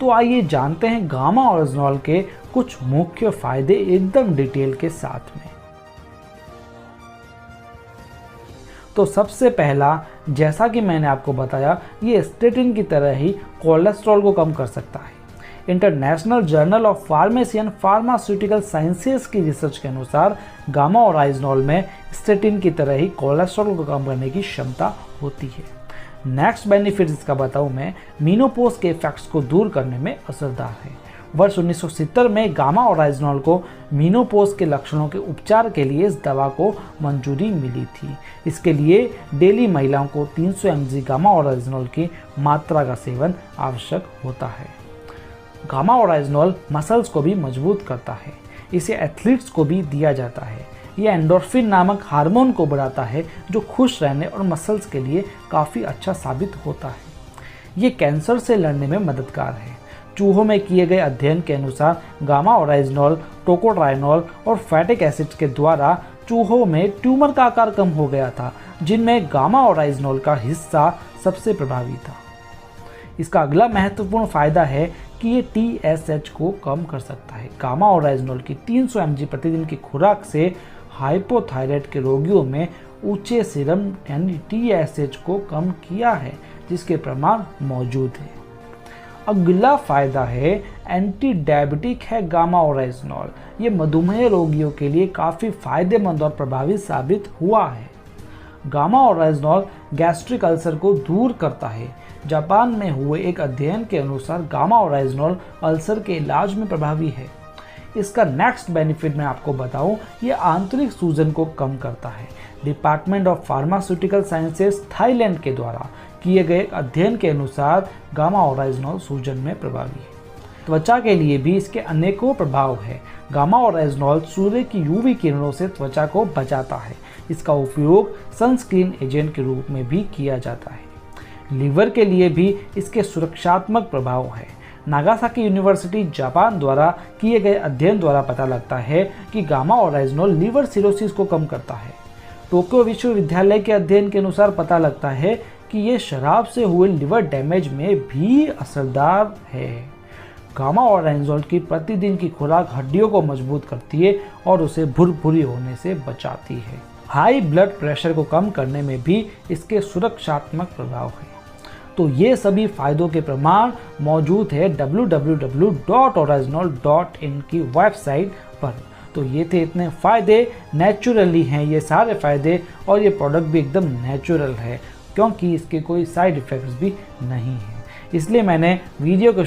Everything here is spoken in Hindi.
तो आइए जानते हैं गामा ओरिजिनॉल के कुछ मुख्य फायदे एकदम डिटेल के साथ में। तो सबसे पहला, जैसा कि मैंने आपको बताया, ये स्टेटिन की तरह ही कोलेस्ट्रॉल को कम कर सकता है। International journal of pharmacy and pharmaceutical sciences की रिसर्च के अनुसार गामा ओरिजिनॉल में स्टेटिन की तरह ही कोलेस्ट्रॉल को कम करने की क्षमता होती है। नेक्स्ट बेनिफिट इसका बताऊं मैं, मेनोपॉज के इफेक्ट्स को दूर करने में असरदार है। वर्ष 1970 में गामा ओरिजिनॉल को मेनोपॉज के लक्षणों के उपचार के लिए इस दवा को मंजूरी मिली थी। इसके लिए डेली महिलाओं को 300 mg गामा ओरिजिनॉल की मात्रा का सेवन आवश्यक होता है। गामा ओरिजिनॉल मसल्स को भी मजबूत करता है। इसे एथलीट्स को भी दिया जाता है। यह एंडोर्फिन नामक हार्मोन को बढ़ाता है जो खुश रहने और मसल्स के लिए काफ़ी अच्छा साबित होता है। ये कैंसर से लड़ने में मददगार है। चूहों में किए गए अध्ययन के अनुसार गामा ओरिजिनॉल, टोकोट्राइनॉल और फैटिक एसिड के द्वारा चूहों में ट्यूमर का आकार कम हो गया था, जिनमें गामा ओरिजिनॉल का हिस्सा सबसे प्रभावी था। इसका अगला महत्वपूर्ण फायदा है कि ये TSH को कम कर सकता है। गामा ओरिजिनॉल की 300 mg प्रतिदिन की खुराक से हाइपोथायराइड के रोगियों में ऊंचे सीरम यानी TSH को कम किया है, जिसके प्रमाण मौजूद है। अगला फायदा है एंटी डायबिटिक है गामा ओरिजिनॉल। ये मधुमेह रोगियों के लिए काफ़ी फायदेमंद और प्रभावी साबित हुआ है। गामा ओरिजिनॉल गैस्ट्रिक अल्सर को दूर करता है। जापान में हुए एक अध्ययन के अनुसार गामा ओरिजिनॉल अल्सर के इलाज में प्रभावी है। इसका नेक्स्ट बेनिफिट मैं आपको बताऊं, ये आंतरिक सूजन को कम करता है। Department of pharmaceutical sciences Thailand के द्वारा किए गए एक अध्ययन के अनुसार गामा ओरिजिनॉल सूजन में प्रभावी है। त्वचा के लिए भी इसके अनेकों प्रभाव है। गामा ओरिजिनॉल सूर्य की यूवी किरणों से त्वचा को बचाता है। इसका उपयोग सनस्क्रीन एजेंट के रूप में भी किया जाता है। लीवर के लिए भी इसके सुरक्षात्मक प्रभाव है। नागासाकी यूनिवर्सिटी जापान द्वारा किए गए अध्ययन द्वारा पता लगता है कि गामा ओरिजिनॉल लीवर सिरोसिस को कम करता है। टोक्यो विश्वविद्यालय के अध्ययन के अनुसार पता लगता है कि ये शराब से हुए लिवर डैमेज में भी असरदार है। गामा ओरिजिनॉल की प्रतिदिन की खुराक हड्डियों को मजबूत करती है और उसे भुरभुरी होने से बचाती है। हाई ब्लड प्रेशर को कम करने में भी इसके सुरक्षात्मक प्रभाव है। तो ये सभी फायदों के प्रमाण मौजूद है www.original.in की वेबसाइट पर। तो ये थे इतने फ़ायदे, नेचुरली हैं ये सारे फ़ायदे, और ये प्रोडक्ट भी एकदम नेचुरल है क्योंकि इसके कोई साइड इफ़ेक्ट्स भी नहीं है। इसलिए मैंने वीडियो के